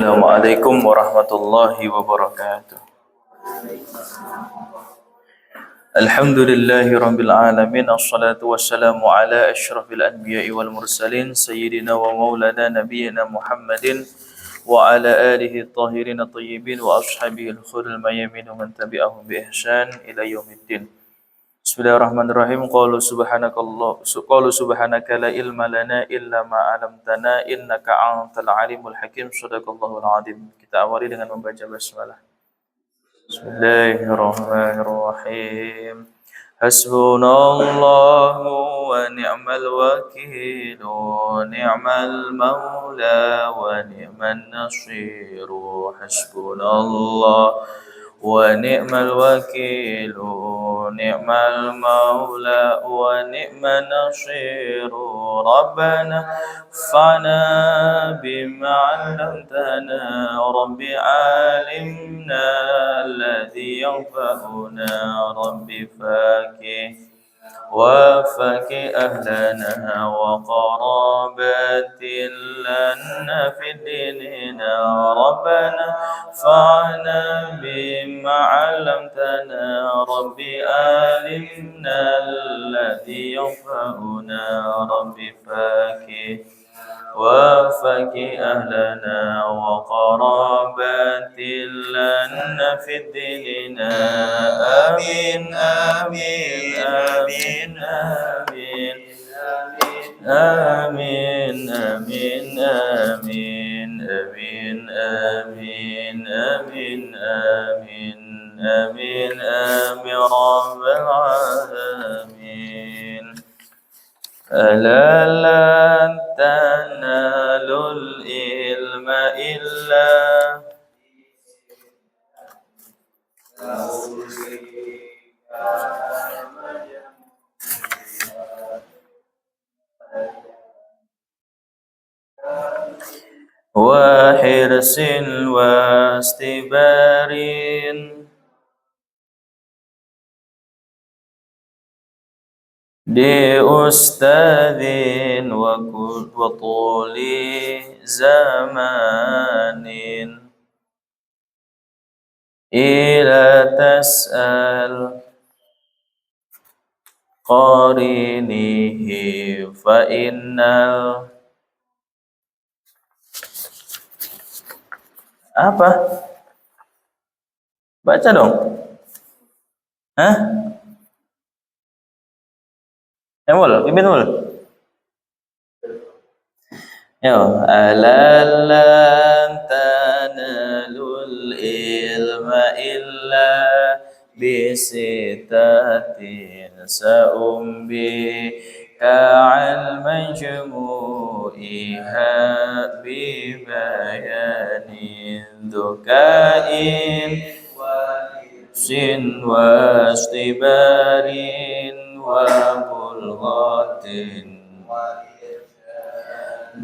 Assalamualaikum warahmatullahi wabarakatuh. Alhamdulillahi rabbil alamin. Assalatu wassalamu ala asyrafil anbiya'i wal mursalin sayyidina wa maulana nabiyyina Muhammadin wa ala alihi tahirin tayyibin wa ashabihi al-khuril mayamin wa man tabi'ahum bi ihsan ila yaumiddin. Bismillahirrahmanirrahim. Qalu subhanaka la ilma lana illa ma 'allamtana innaka antal alimul hakim. Shadaqallahul azim. Kita awali dengan membaca basmalah. Bismillahirrahmanirrahim. Hasbunallahu wa ni'mal wakil, ni'mal maula wa ni'man nasir. Hasbunallah wa ni'mal wakil, ni'mal maula wa ni'man nasir. Rabbana fa'na bima 'allamtana, rabbi alimna alladhi yanfa'una, rabbi fakih وفك أهلنا وقرابات لنا في ديننا. ربنا فعنا بما علمتنا، رب علمنا الذي ينفعنا، رب فاكه وفك أهلنا وقرابات لنا في ديننا. آمين آمين آمين آمين آمين آمين آمين آمين آمين آمين آمين آمين آمين رب العالمين. ألا لن تنالوا العلم إلا وحرص واستبار لأستاذ وطول زمان إلى تسأل قرينه فإن apa? Baca dong. Hah? Emul, Ibn Mul. Yo, lan tanalul ilma illa bisitatin sa'umbi ka'al majmu'iha bibayanin dukain sin wastibarin wa bulghatin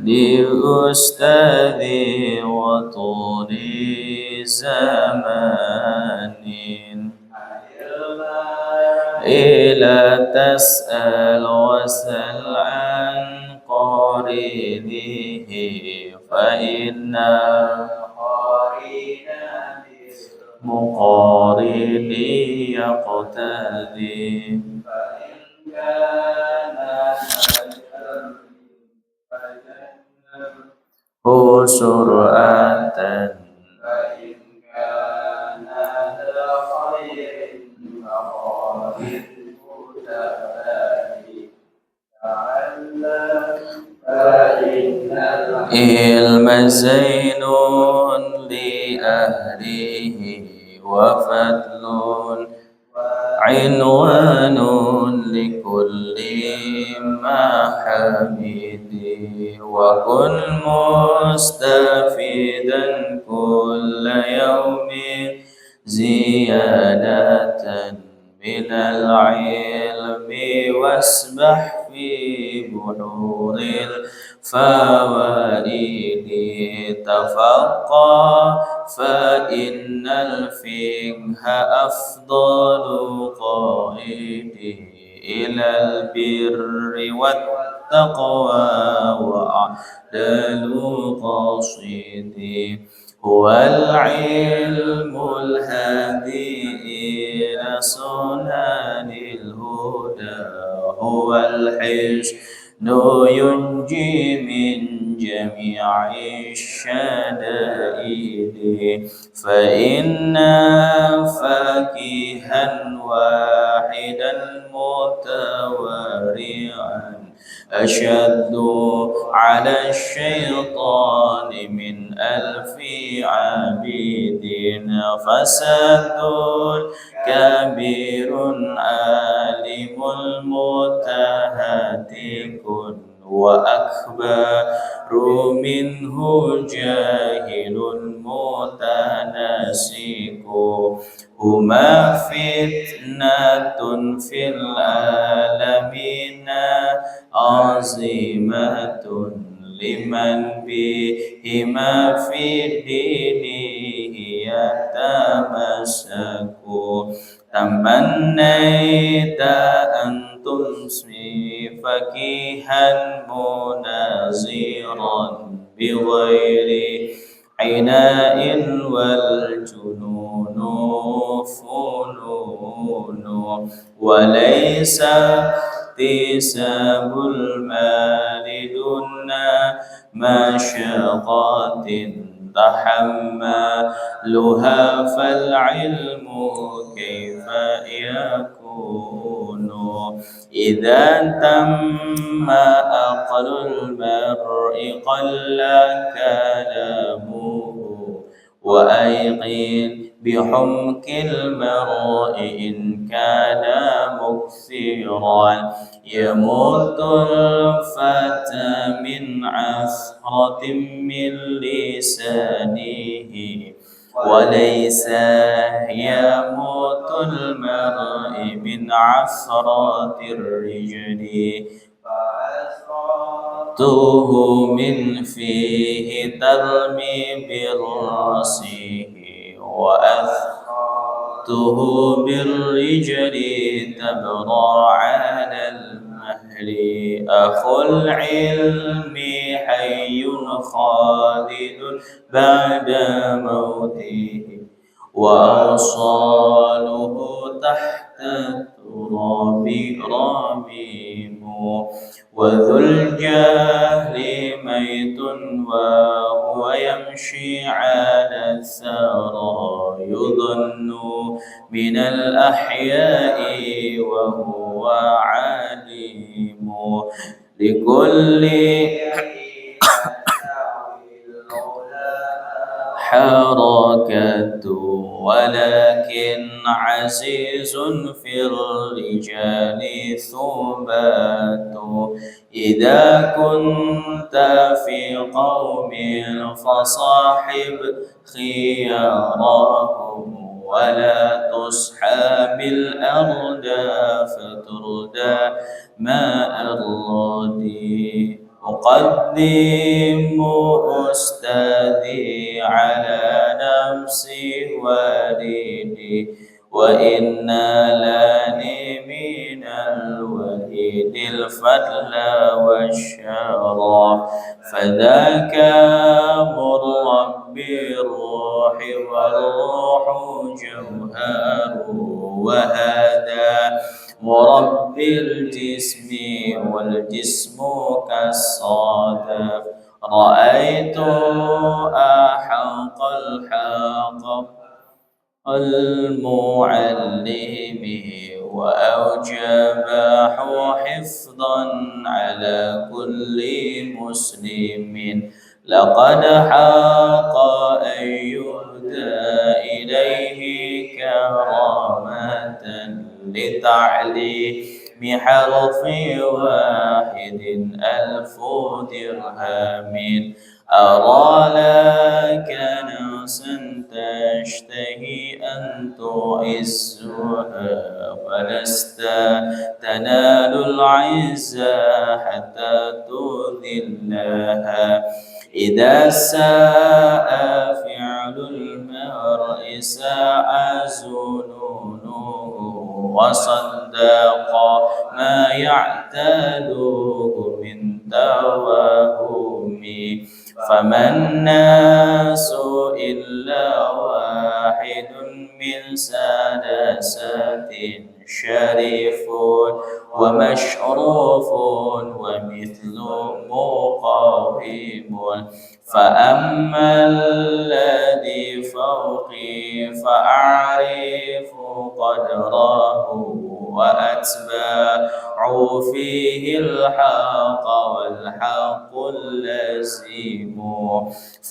di ustadi wa tuli zamanin ila tas'al wa sal'an qarinihi fa inna muqarini yaqtadi sur'atan ilma zainun li ahlihi wa fadlun inwanun li kulli mahamidi wa kun mustafidan kulla yawmin ziyadatan minal ilmi wasbah fi buhuril fawaidi tafaqqa fa innal fiqha afdalu qaidi إلى البر والتقوى وأعدل قصيدي هو العلم الهادي إلى سنن الهدى هو الحسن ينجي من جميع الشدائد فإن فاكها واحدا متورعا أشد على الشيطان من 1000 عبيد فساد كبير عالم متهاتك وأكبر منه جاهل متناسك هما فتنة في العالمين عظيمة لمن بهما في دينه يتمسك تمنيت أن تمسي فكيها مناظرا بغير عناء والجنون فنون وليس اكتساب المال دون مشقات تحملها فالعلم كيف يكون إذا تم عقل المرء قل كلامه وأيقن بحمك المرء إن كان مكثرا يموت الفتى من عثرة من لسانه وليس يموت المرء من عثرات الرجل فأسرته من فيه ترمي برأسه وأثرته بالرجل تبرى على المهل أخو العلم حي خالد بعد موته وأوصاله تحت التراب رميم وذو الجهل ميت وهو يمشي على الثرى يظن من الأحياء وهو عليم لكل حركة ولكن عزيز في الرجال ثبات إذا كنت في قوم فصاحب خيارهم ولا تصحاب الأرض فتردى ماء الردي أقدم أستاذي على نفسي والدي وإن لاني من الوليد الفضل والشرى فذاك مرب الروح والروح جوهر وهذا مربي الجسم والجسم كالصادف رأيت أحق الحق المعلم وأوجب حفظا على كل مسلم لقد حاق أن يهدى إليه كرامة لتعليم حرف واحد 1000 درهم أرى لك نفسا تشتهي أن تعزها ولست تنال العزة حتى تذلها إذا ساء فعل المرء ساء زنونه وصد ذاق ما يعتاده من توهم. فما الناس إلا واحد من سلاسة شريف ومشروف ومثل مقاوم. فأما الذي فوقي فأعرف قدره وأتبع فيه الحق والحق اللزيم.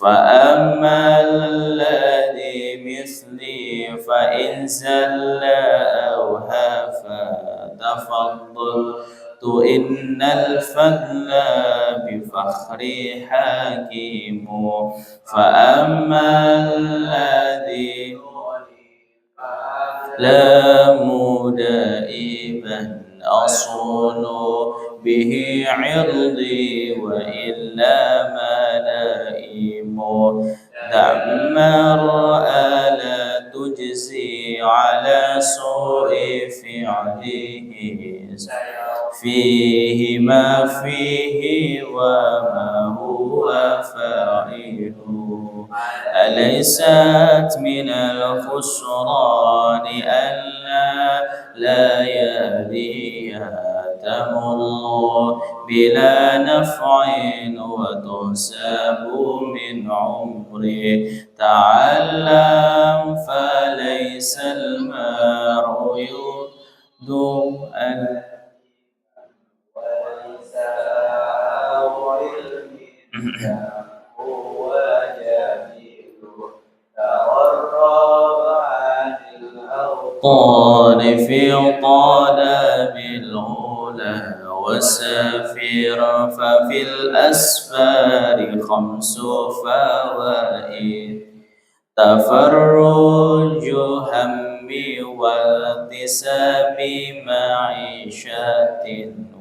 فأما الذي مثلي فإن زل أو هفا تفضلت إن الفضل بفخري حكيم. فأما الذي لا دائما أصون به عرضي وإلا ملائم. دع المرأة لا تجزي على سوء فعله فيه ما فيه وما هو فاعله. أليست من الخسران ألا لا يهديها تمر بلا نفع وتحسب من عمري. تعلم فليس المرء يبدو أن وليس علم هو جميل تغرب عن الأوطان في طلب العلا وسافر. ففي الأسفار 5 فوائد: تفرج همي واكتساب معيشة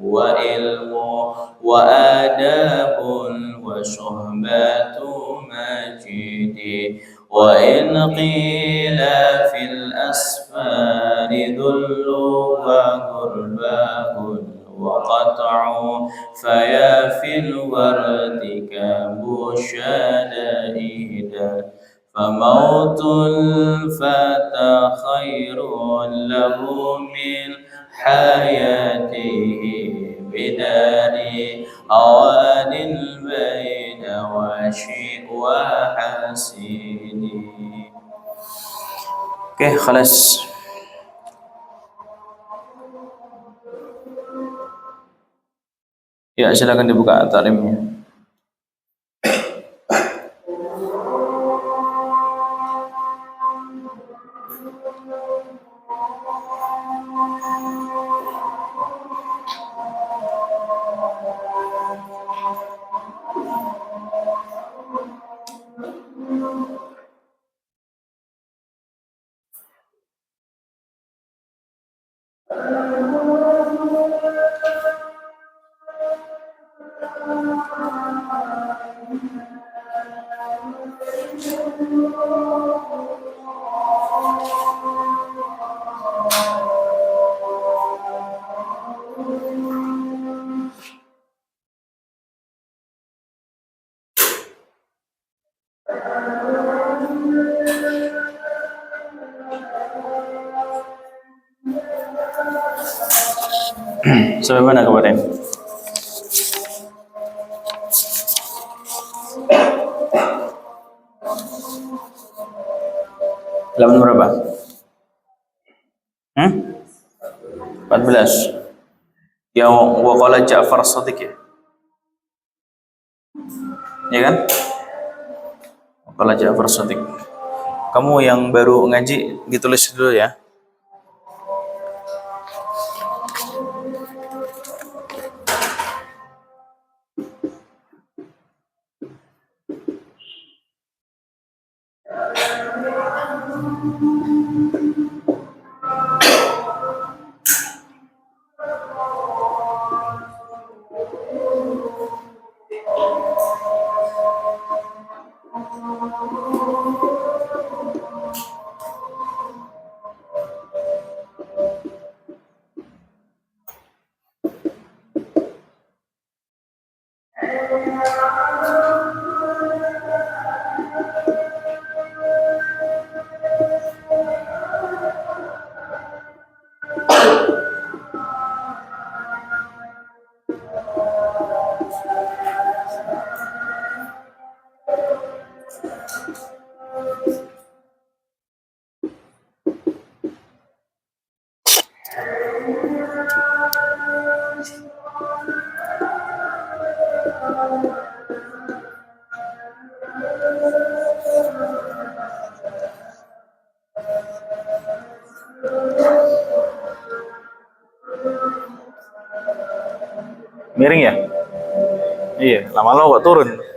وعلم وآداب وصحبة مجيد. وإن قيل في الأسفار ذل وغربة وقطع فيا في الورد كبشدائد. فموت الفتى خير له من حياته بدار أوان بين وشيء وحسين. Oke, خلاص. Ya, silakan dibuka taklimnya. Sampai mana kemarin? Halaman berapa? 14. Yang waqala Ja'far As-Shadiq ya? Ya kan? Waqala Ja'far As-Shadiq. Kamu yang baru ngaji ditulis dulu ya. Miring ya? Iya, lama-lama kok turun.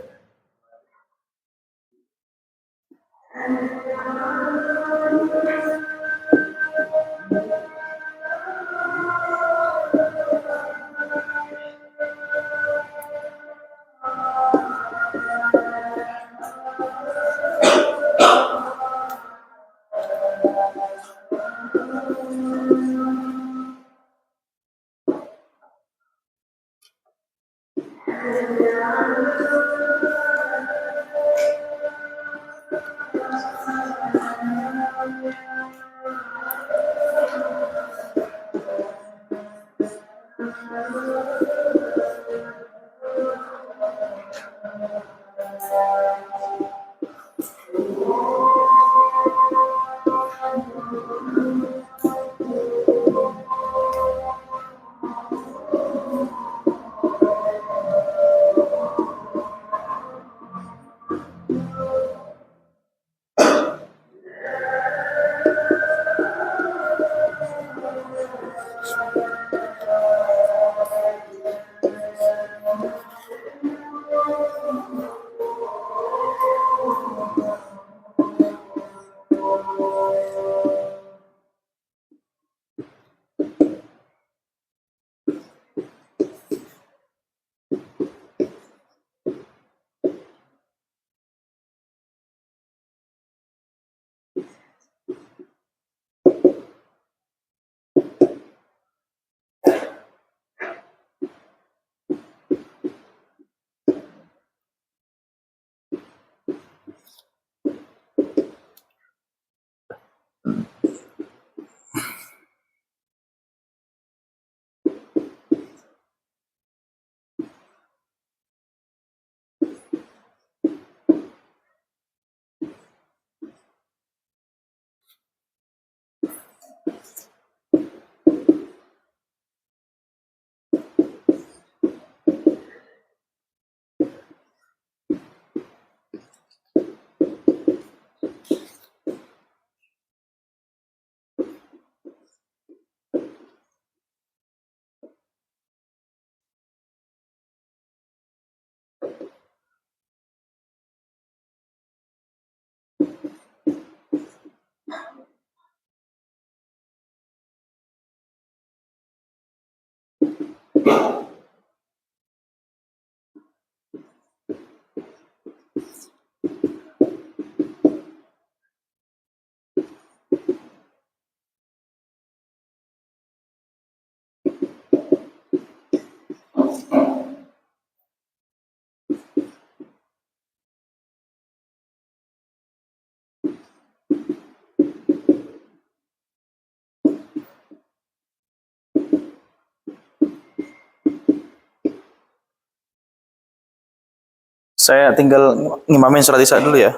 Saya tinggal ngimamin sholat isya dulu ya.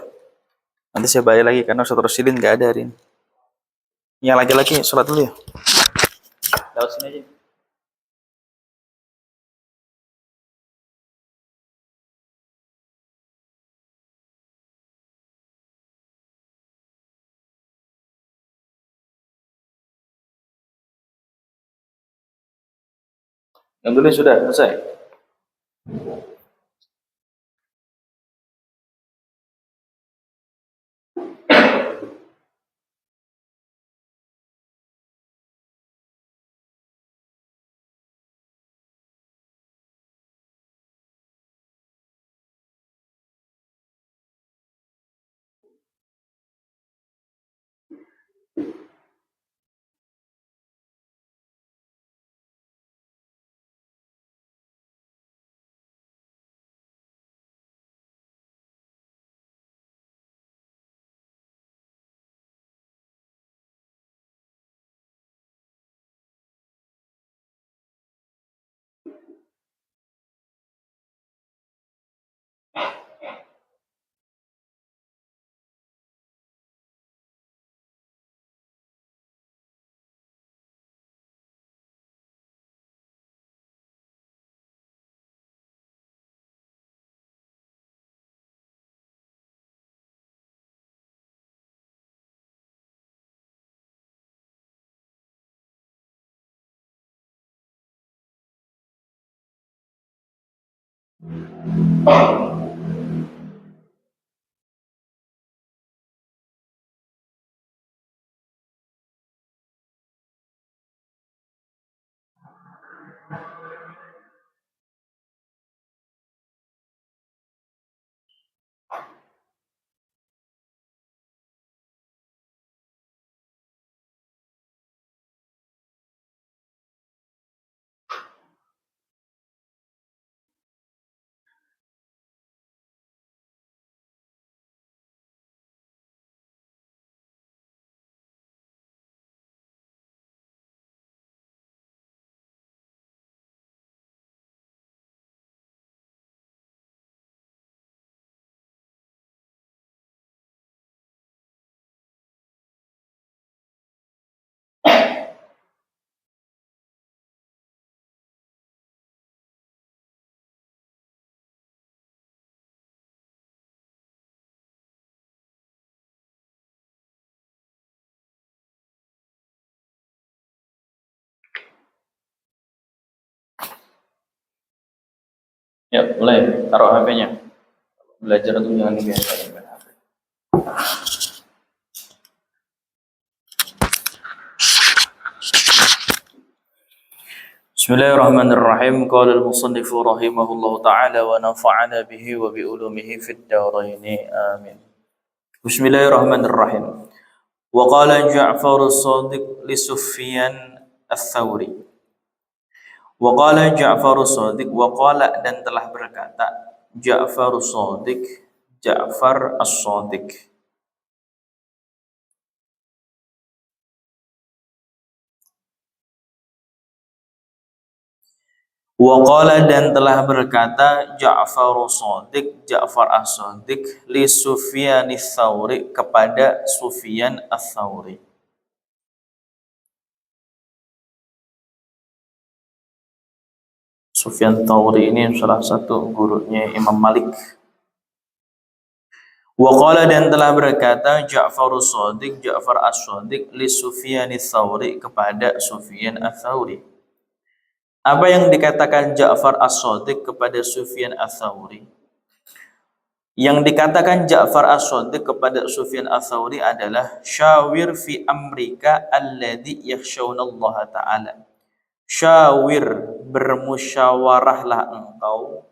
Nanti saya balik lagi karena Ustaz Rosidin nggak ada hari ini. Yang laki-laki sholat dulu ya. Lewat sini aja. Yang dulu sudah selesai. Ya, mulai. Taruh HP-nya. Belajar itu jangan dibiasain main HP. Bismillahirrahmanirrahim. Qala al-musannif rahimahullahu taala wa nafa'ana bihi wa bi ulumihi fid dharain. Amin. Bismillahirrahmanirrahim. Wa qala Ja'far as-Shadiq li Sufyan ats-Tsauri. Wa qala Ja'far as-Shadiq wa qala dan telah berkata Ja'far as-Shadiq, Ja'far as-Shadiq. Wa qala dan telah berkata Ja'far as-Shadiq, Ja'far as-Shadiq li Sufyan ats-Tsauri kepada Sufyan ats-Tsauri. Sufyan Tsauri ini salah satu gurunya Imam Malik. Wa qala dan telah berkata Ja'far as-Shadiq, Ja'far as-Shadiq li Sufyan ats-Tsauri kepada Sufyan ats-Tsauri. Apa yang dikatakan Ja'far as-Shadiq kepada Sufyan ats-Tsauri? Yang dikatakan Ja'far as-Shadiq kepada Sufyan ats-Tsauri adalah syawir fi amrika alladhi yakhshawna Allah Ta'ala. Syawir, bermusyawarahlah engkau.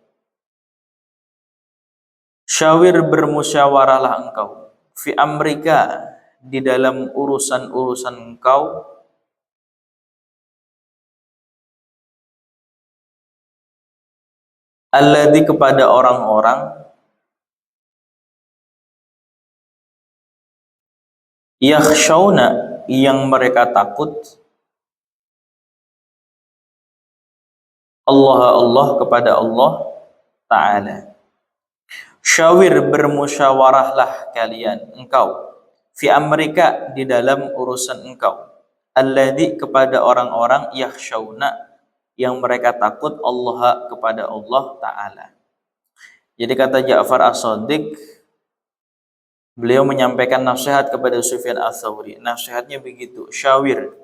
Syawir, bermusyawarahlah engkau. Fi amrika, di dalam urusan-urusan engkau. Alladhi, kepada orang-orang yakhshawna, yang mereka takut Allah kepada Allah Ta'ala. Syawir, bermusyawarahlah kalian engkau fi amrika, di dalam urusan engkau. Alladhi, kepada orang-orang yakhshawna, yang mereka takut Allah kepada Allah Ta'ala. Jadi kata Ja'far as-Shadiq, beliau menyampaikan nasihat kepada Sufyan ats-Tsauri. Nasihatnya begitu, syawir,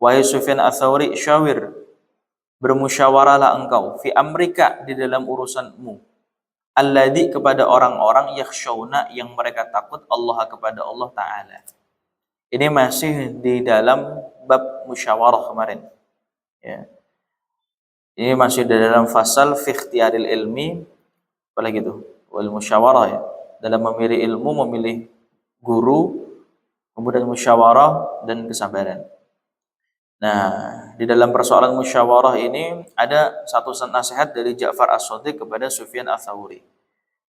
wahai Sufyan ats-Tsauri, syawir, bermusyawarahlah engkau fi amrika, di dalam urusanmu. Alladhi, kepada orang-orang yakhshawna, yang mereka takut Allah kepada Allah Ta'ala. Ini masih di dalam bab musyawarah kemarin, ya. Ini masih di dalam fasal fi ikhtiyaril ilmi, apalagi itu wal musyawarah, ya. Dalam memilih ilmu, memilih guru, kemudian musyawarah dan kesabaran. Nah, di dalam persoalan musyawarah ini ada satu nasihat dari Ja'far as-Shadiq kepada Sufyan ats-Tsauri.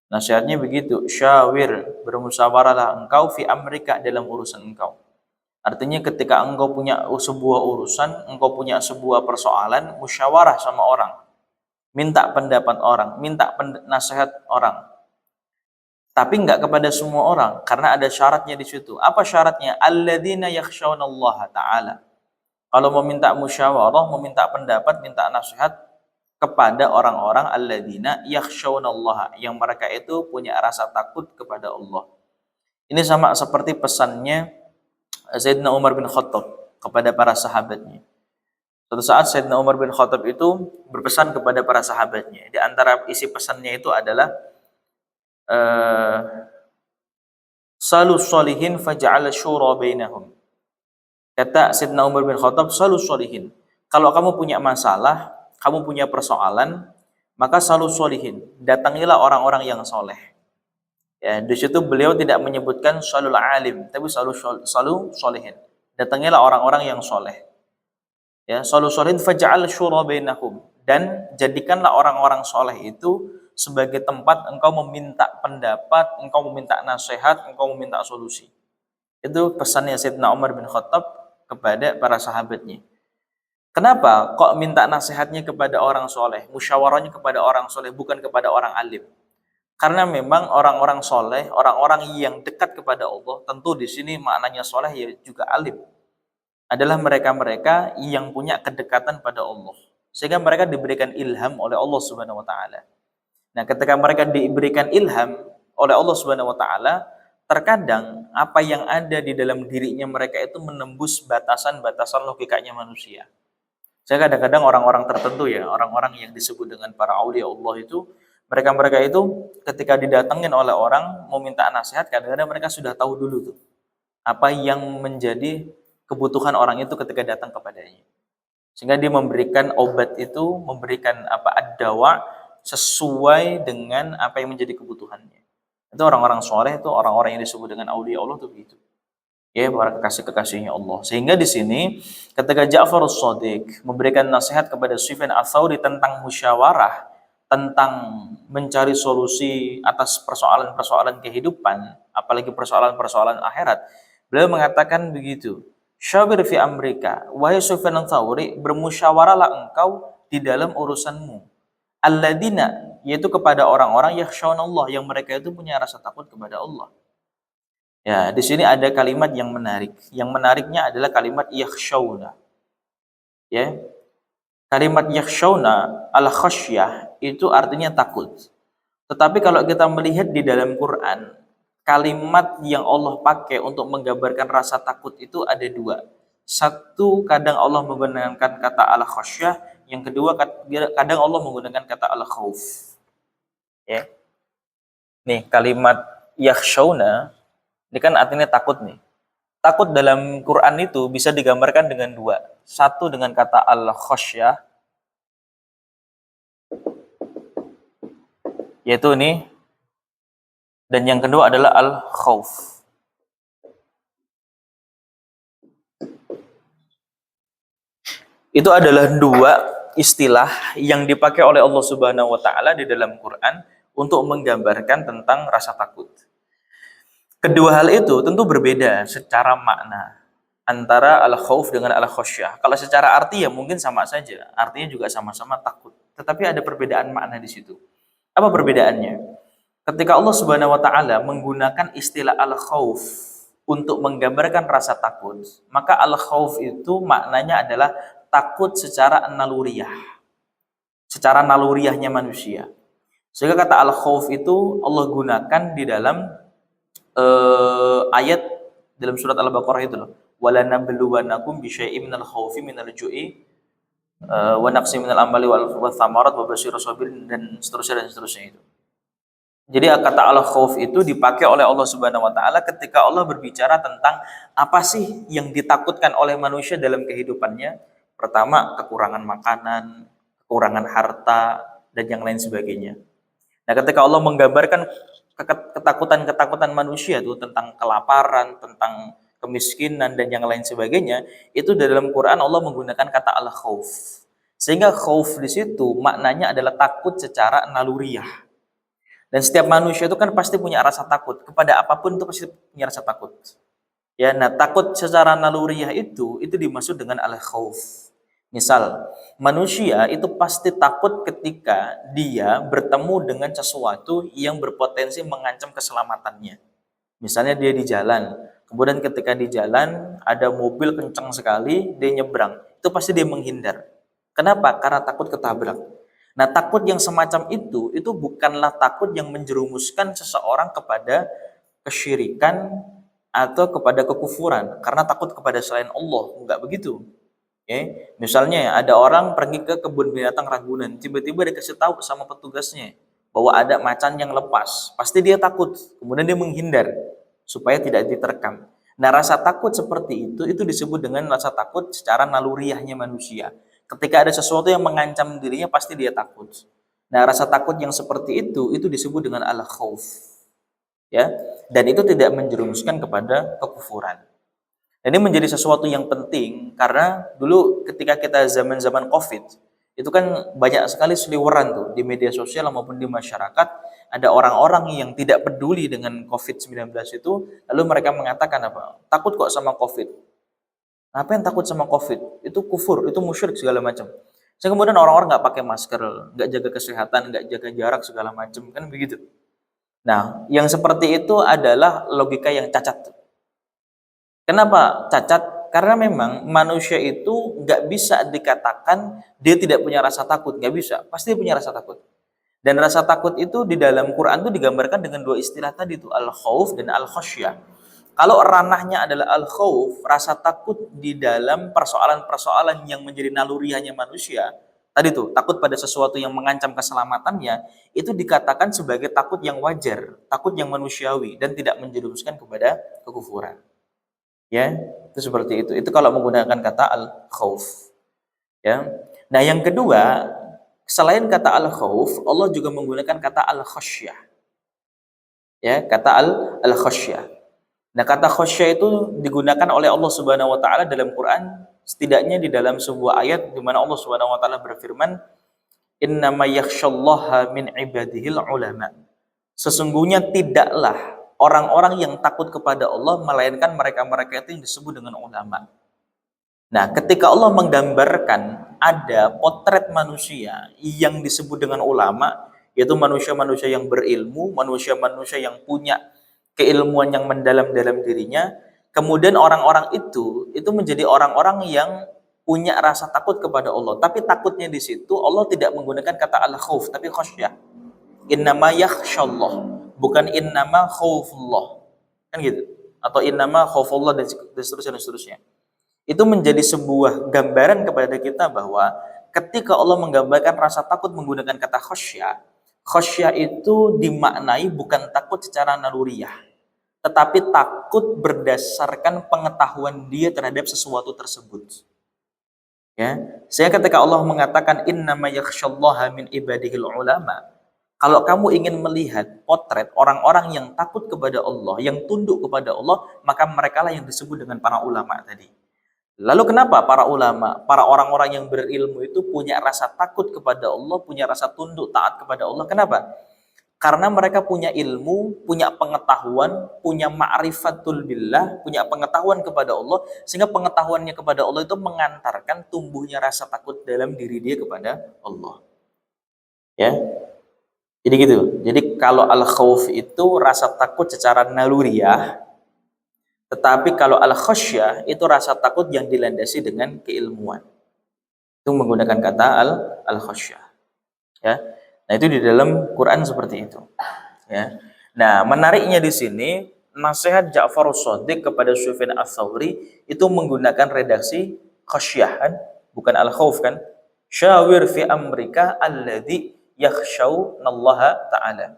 Nasihatnya begitu, syawir, bermusyawarahlah engkau fi amrika, dalam urusan engkau. Artinya ketika engkau punya sebuah urusan, engkau punya sebuah persoalan, musyawarah sama orang. Minta pendapat orang, minta nasihat orang. Tapi enggak kepada semua orang, karena ada syaratnya di situ. Apa syaratnya? Alladzina yakhshawna Allah Ta'ala. Kalau mau minta musyawarah, mau minta pendapat, minta nasihat kepada orang-orang alladzina yakhshawnallaha, yang mereka itu punya rasa takut kepada Allah. Ini sama seperti pesannya Sayyidina Umar bin Khattab kepada para sahabatnya. Suatu saat Sayyidina Umar bin Khattab itu berpesan kepada para sahabatnya. Di antara isi pesannya itu adalah salu sholihin faj'al syura bainahum. Kata Sayyidina Umar bin Khattab, salu sholihin. Kalau kamu punya masalah, kamu punya persoalan, maka salu sholihin. Datangilah orang-orang yang soleh. Ya, di situ beliau tidak menyebutkan salul alim, tapi salu sholihin. Datangilah orang-orang yang soleh. Ya, salu sholihin faj'al syura bainahum. Dan jadikanlah orang-orang soleh itu sebagai tempat engkau meminta pendapat, engkau meminta nasihat, engkau meminta solusi. Itu pesannya Sayyidina Umar bin Khattab kepada para sahabatnya. Kenapa kok minta nasihatnya kepada orang soleh, musyawarahnya kepada orang soleh, bukan kepada orang alim? Karena memang orang-orang soleh, orang-orang yang dekat kepada Allah, tentu di sini maknanya soleh ya juga alim, adalah mereka-mereka yang punya kedekatan pada Allah, sehingga mereka diberikan ilham oleh Allah Subhanahu Wa Taala. Nah, ketika mereka diberikan ilham oleh Allah Subhanahu Wa Taala, terkadang apa yang ada di dalam dirinya mereka itu menembus batasan-batasan logikanya manusia. Saya kadang-kadang orang-orang tertentu ya, orang-orang yang disebut dengan para aulia Allah itu, mereka-mereka itu ketika didatengin oleh orang mau minta nasihat, kadang-kadang mereka sudah tahu dulu tuh apa yang menjadi kebutuhan orang itu ketika datang kepadanya. Sehingga dia memberikan obat itu, memberikan apa ad-dawa sesuai dengan apa yang menjadi kebutuhannya. Itu orang-orang soleh, itu orang-orang yang disebut dengan aulia Allah itu begitu. Ya, para kekasih-kekasihnya Allah. Sehingga di sini ketika Ja'far as-Shadiq memberikan nasihat kepada Sufyan ats-Tsauri tentang musyawarah, tentang mencari solusi atas persoalan-persoalan kehidupan, apalagi persoalan-persoalan akhirat, beliau mengatakan begitu. Syawir fi amrika, wahai Sufyan ats-Tsauri, bermusyawarahlah engkau di dalam urusanmu. Alladzina, yaitu kepada orang-orang yakhshawunallah, yang mereka itu punya rasa takut kepada Allah. Ya, di sini ada kalimat yang menarik. Yang menariknya adalah kalimat yakhshawna. Ya. Kalimat yakhshawna al-khasyah itu artinya takut. Tetapi kalau kita melihat di dalam Quran, kalimat yang Allah pakai untuk menggambarkan rasa takut itu ada dua. Satu, kadang Allah menggunakan kata al-khasyah, yang kedua kadang Allah menggunakan kata al-khauf. Ya. Nih, kalimat yakhshawna ini kan artinya takut nih. Takut dalam Quran itu bisa digambarkan dengan dua. Satu dengan kata al-khasyah, yaitu ini. Dan yang kedua adalah al-khauf. Itu adalah dua istilah yang dipakai oleh Allah Subhanahu wa taala di dalam Quran untuk menggambarkan tentang rasa takut. Kedua hal itu tentu berbeda secara makna antara al-khauf dengan al-khasyah. Kalau secara arti ya mungkin sama saja, artinya juga sama-sama takut. Tetapi ada perbedaan makna di situ. Apa perbedaannya? Ketika Allah Subhanahu wa taala menggunakan istilah al-khauf untuk menggambarkan rasa takut, maka al-khauf itu maknanya adalah takut secara naluriah. Secara naluriahnya manusia. Sehingga kata al-khauf itu Allah gunakan di dalam ayat dalam surat Al-Baqarah itu loh. Wala nabluwannakum bisyai'im minal khaufi minal ju'i wa naqsi minal amali wal thamarat wa basyirus sabirin dan seterusnya itu. Jadi kata al-khauf itu dipakai oleh Allah Subhanahu wa taala ketika Allah berbicara tentang apa sih yang ditakutkan oleh manusia dalam kehidupannya. Pertama, kekurangan makanan, kekurangan harta dan yang lain sebagainya. Nah, ketika Allah menggambarkan ketakutan-ketakutan manusia itu tentang kelaparan, tentang kemiskinan dan yang lain sebagainya, itu dalam Quran Allah menggunakan kata al-khauf. Sehingga khauf di situ maknanya adalah takut secara naluriah. Dan setiap manusia itu kan pasti punya rasa takut, kepada apapun itu pasti punya rasa takut. Ya, nah takut secara naluriah itu dimaksud dengan al-khauf. Misal, manusia itu pasti takut ketika dia bertemu dengan sesuatu yang berpotensi mengancam keselamatannya. Misalnya dia di jalan, kemudian ketika di jalan ada mobil kencang sekali, dia nyebrang, itu pasti dia menghindar. Kenapa? Karena takut ketabrak. Nah, takut yang semacam itu bukanlah takut yang menjerumuskan seseorang kepada kesyirikan atau kepada kekufuran, karena takut kepada selain Allah, enggak begitu. Ya, misalnya ada orang pergi ke kebun binatang Ragunan, tiba-tiba dikasih tahu sama petugasnya bahwa ada macan yang lepas. Pasti dia takut, kemudian dia menghindar supaya tidak diterkam. Nah, rasa takut seperti itu disebut dengan rasa takut secara naluriahnya manusia. Ketika ada sesuatu yang mengancam dirinya, pasti dia takut. Nah, rasa takut yang seperti itu disebut dengan al-khauf. Ya, dan itu tidak menjerumuskan kepada kekufuran. Dan ini menjadi sesuatu yang penting karena dulu ketika kita zaman-zaman COVID, itu kan banyak sekali seliweran tuh di media sosial maupun di masyarakat, ada orang-orang yang tidak peduli dengan COVID-19 itu, lalu mereka mengatakan apa? Takut kok sama COVID. Apa yang takut sama COVID? Itu kufur, itu musyrik segala macam. Sehingga kemudian orang-orang nggak pakai masker, nggak jaga kesehatan, nggak jaga jarak segala macam, kan begitu. Nah, yang seperti itu adalah logika yang cacat. Kenapa cacat? Karena memang manusia itu nggak bisa dikatakan dia tidak punya rasa takut, nggak bisa. Pasti dia punya rasa takut. Dan rasa takut itu di dalam Quran itu digambarkan dengan dua istilah tadi itu al-khauf dan al-khasyah. Kalau ranahnya adalah al-khauf, rasa takut di dalam persoalan-persoalan yang menjadi naluriahnya manusia, tadi tuh takut pada sesuatu yang mengancam keselamatannya, itu dikatakan sebagai takut yang wajar, takut yang manusiawi dan tidak menjerumuskan kepada kekufuran. Ya, itu seperti itu. Itu kalau menggunakan kata al-khauf. Ya. Nah, yang kedua, selain kata al-khauf, Allah juga menggunakan kata al-khasyah. Ya, kata al-khasyah. Nah, kata khasyah itu digunakan oleh Allah Subhanahu wa taala dalam Quran setidaknya di dalam sebuah ayat di mana Allah Subhanahu wa taala berfirman, "Innama yakhsyallaha min ibadihil ulama." Sesungguhnya tidaklah orang-orang yang takut kepada Allah melainkan mereka-mereka itu yang disebut dengan ulama. Nah, ketika Allah menggambarkan ada potret manusia yang disebut dengan ulama, yaitu manusia-manusia yang berilmu, manusia-manusia yang punya keilmuan yang mendalam dalam dirinya, kemudian orang-orang itu menjadi orang-orang yang punya rasa takut kepada Allah. Tapi takutnya di situ Allah tidak menggunakan kata al-khauf, tapi khasyah. Innama yakhsyallah, bukan innama khaufullah. Kan gitu. Atau innama khaufullah dan seterusnya dan seterusnya. Itu menjadi sebuah gambaran kepada kita bahwa ketika Allah menggambarkan rasa takut menggunakan kata khasyah, khasyah itu dimaknai bukan takut secara naluriah, tetapi takut berdasarkan pengetahuan dia terhadap sesuatu tersebut. Ya, sehingga ketika Allah mengatakan innama yakhsyallaha min ibadihil ulama, kalau kamu ingin melihat potret orang-orang yang takut kepada Allah, yang tunduk kepada Allah, maka merekalah yang disebut dengan para ulama tadi. Lalu kenapa para ulama, para orang-orang yang berilmu itu punya rasa takut kepada Allah, punya rasa tunduk taat kepada Allah? Kenapa? Karena mereka punya ilmu, punya pengetahuan, punya ma'rifatul billah, punya pengetahuan kepada Allah, sehingga pengetahuannya kepada Allah itu mengantarkan tumbuhnya rasa takut dalam diri dia kepada Allah. Ya, jadi gitu. Jadi kalau al-khauf itu rasa takut secara naluriah, tetapi kalau al-khasyah itu rasa takut yang dilandasi dengan keilmuan. Itu menggunakan kata al-khasyah. Ya. Nah, itu di dalam Quran seperti itu. Ya. Nah, menariknya di sini nasihat Ja'farus Shadiq kepada Sufyan Ats-Tsauri itu menggunakan redaksi khasyah kan, bukan al-khauf kan. Syawir fi amrika alladzi yakhshawnallaha ta'ala.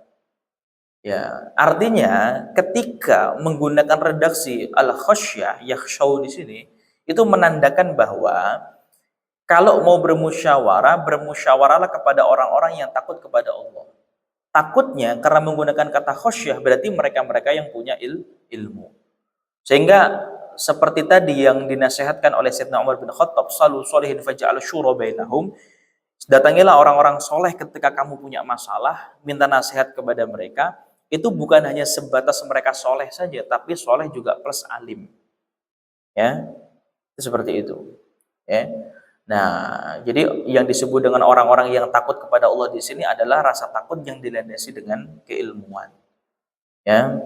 Ya, artinya ketika menggunakan redaksi al-khasyah yakhshaw di sini itu menandakan bahwa kalau mau bermusyawarahlah kepada orang-orang yang takut kepada Allah. Takutnya karena menggunakan kata khasyah berarti mereka-mereka yang punya ilmu. Sehingga seperti tadi yang dinasihatkan oleh Sayyidina Umar bin Khattab, "Shalu sholihin faj'al syura bainahum." Datangilah orang-orang soleh ketika kamu punya masalah, minta nasihat kepada mereka. Itu bukan hanya sebatas mereka soleh saja, tapi soleh juga plus alim. Ya, itu seperti itu. Ya. Nah, jadi yang disebut dengan orang-orang yang takut kepada Allah di sini adalah rasa takut yang dilandasi dengan keilmuan. Ya.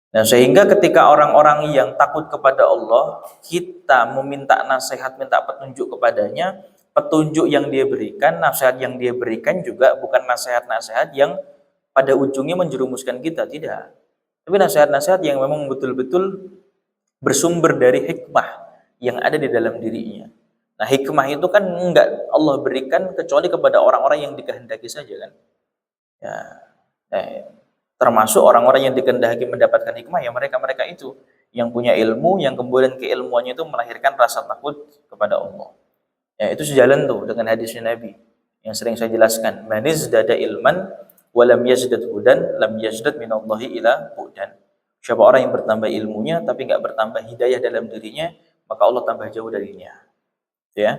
Nah, sehingga ketika orang-orang yang takut kepada Allah, kita meminta nasihat, minta petunjuk kepadanya, petunjuk yang dia berikan, nasihat yang dia berikan juga bukan nasihat-nasihat yang pada ujungnya menjerumuskan kita, tidak. Tapi nasihat-nasihat yang memang betul-betul bersumber dari hikmah yang ada di dalam dirinya. Nah, hikmah itu kan enggak Allah berikan kecuali kepada orang-orang yang dikehendaki saja kan. Ya. Nah, termasuk orang-orang yang dikehendaki mendapatkan hikmah ya mereka-mereka itu yang punya ilmu, yang kemudian keilmuannya itu melahirkan rasa takut kepada Allah. Ya, itu sejalan tuh dengan hadisnya Nabi yang sering saya jelaskan. Man izdada ilman wa lam yazdad hudan lam yazdad minallahi ila hudan. Siapa orang yang bertambah ilmunya tapi enggak bertambah hidayah dalam dirinya, maka Allah tambah jauh darinya. Ya.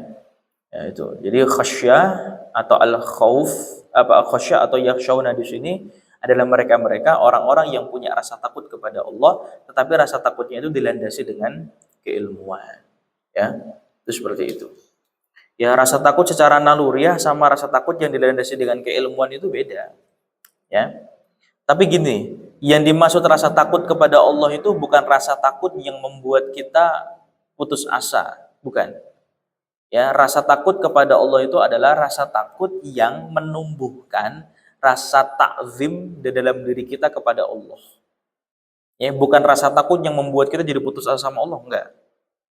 Ya itu. Jadi khasyah atau al-khauf khasyah atau yakhshawna di sini adalah mereka-mereka orang-orang yang punya rasa takut kepada Allah, tetapi rasa takutnya itu dilandasi dengan keilmuan. Ya. Itu seperti itu. Ya rasa takut secara naluriah sama rasa takut yang dilandasi dengan keilmuan itu beda. Ya. Tapi gini, yang dimaksud rasa takut kepada Allah itu bukan rasa takut yang membuat kita putus asa, bukan. Ya, rasa takut kepada Allah itu adalah rasa takut yang menumbuhkan rasa takzim di dalam diri kita kepada Allah. Ya, bukan rasa takut yang membuat kita jadi putus asa sama Allah, enggak.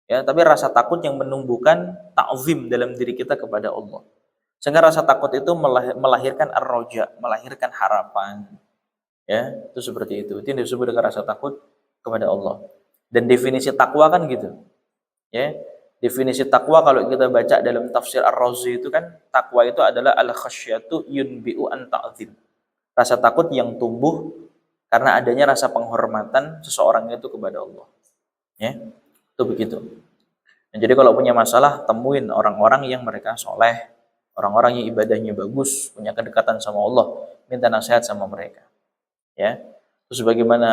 Ya, tapi rasa takut yang menumbuhkan takzim dalam diri kita kepada Allah. Sehingga rasa takut itu melahirkan ar-roja, melahirkan harapan. Ya, itu seperti itu. Itu yang disebut dengan rasa takut kepada Allah. Dan definisi takwa kan gitu. Ya, definisi takwa kalau kita baca dalam tafsir Ar-Razi itu kan takwa itu adalah al-khasyatu yunbi'u an ta'zim. Rasa takut yang tumbuh karena adanya rasa penghormatan seseorang itu kepada Allah. Ya, itu begitu. Nah, jadi kalau punya masalah temuin orang-orang yang mereka soleh, orang-orang yang ibadahnya bagus, punya kedekatan sama Allah, minta nasihat sama mereka. Ya, terus bagaimana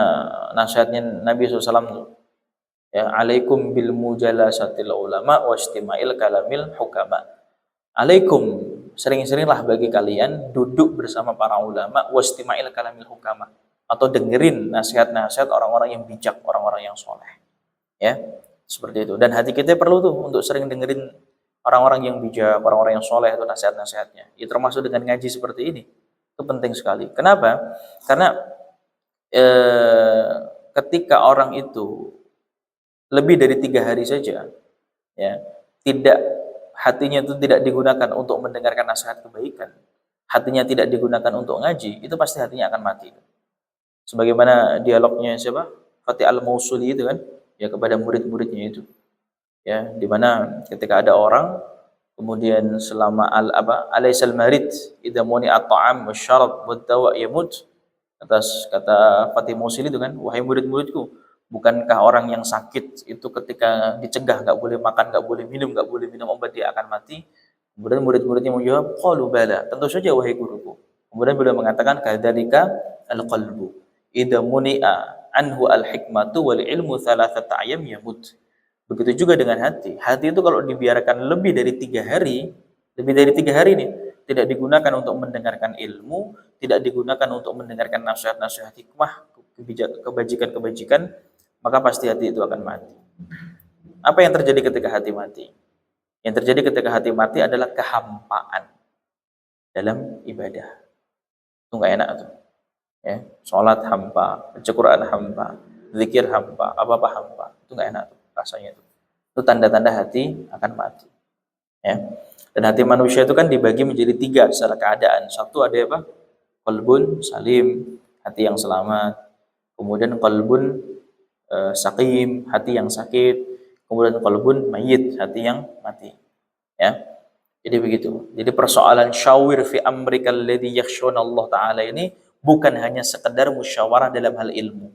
nasihatnya Nabi SAW? Ya, alaikum bil mujalasatil ulama wastima'il kalamil hukama. Alaikum, sering-seringlah bagi kalian duduk bersama para ulama wastima'il kalamil hukama, atau dengerin nasihat-nasihat orang-orang yang bijak, orang-orang yang soleh. Ya, seperti itu. Dan hati kita perlu tuh untuk sering dengerin orang-orang yang bijak, orang-orang yang soleh itu nasihat-nasihatnya. Ya, termasuk dengan ngaji seperti ini. Itu penting sekali. Kenapa? Karena ketika orang itu lebih dari 3 hari saja, ya, tidak hatinya itu tidak digunakan untuk mendengarkan nasihat kebaikan, hatinya tidak digunakan untuk ngaji, itu pasti hatinya akan mati. Sebagaimana dialognya siapa? Fatih Al-Mausuli itu kan, ya kepada murid-muridnya itu, ya, di mana ketika ada orang kemudian selama alaisal marid idza muni at-ta'am wasyarab wad-dawa yamut, kata Fatih Mausili itu kan, wahai murid-muridku, bukankah orang yang sakit itu ketika dicegah nggak boleh makan, nggak boleh minum obat dia akan mati? Kemudian murid-muridnya menjawab, qalu bala, tentu saja wahai guruku. Kemudian beliau mengatakan, kadzalika al-qalbu idza muni'a anhu al-hikmatu wal ilmu thalathata ayyam yamut. Begitu juga dengan hati. Hati itu kalau dibiarkan lebih dari 3 hari, nih, tidak digunakan untuk mendengarkan ilmu, tidak digunakan untuk mendengarkan nasihat-nasihat hikmah, kebajikan-kebajikan, maka pasti hati itu akan mati. Apa yang terjadi ketika hati mati? Yang terjadi ketika hati mati adalah kehampaan dalam ibadah. Itu nggak enak tuh. Ya, sholat hampa, baca Quran hampa, zikir hampa, apa-apa hampa. Itu nggak enak tuh rasanya itu. Itu tanda-tanda hati akan mati. Ya. Dan hati manusia itu kan dibagi menjadi 3 secara keadaan. Satu ada apa? Qalbun salim, hati yang selamat. Kemudian qalbun sakim, hati yang sakit. Kemudian qalbun mayyit, hati yang mati. Ya. Jadi begitu. Jadi persoalan syawir fi amrikal ladzi yakhshawna Allah taala ini bukan hanya sekedar musyawarah dalam hal ilmu,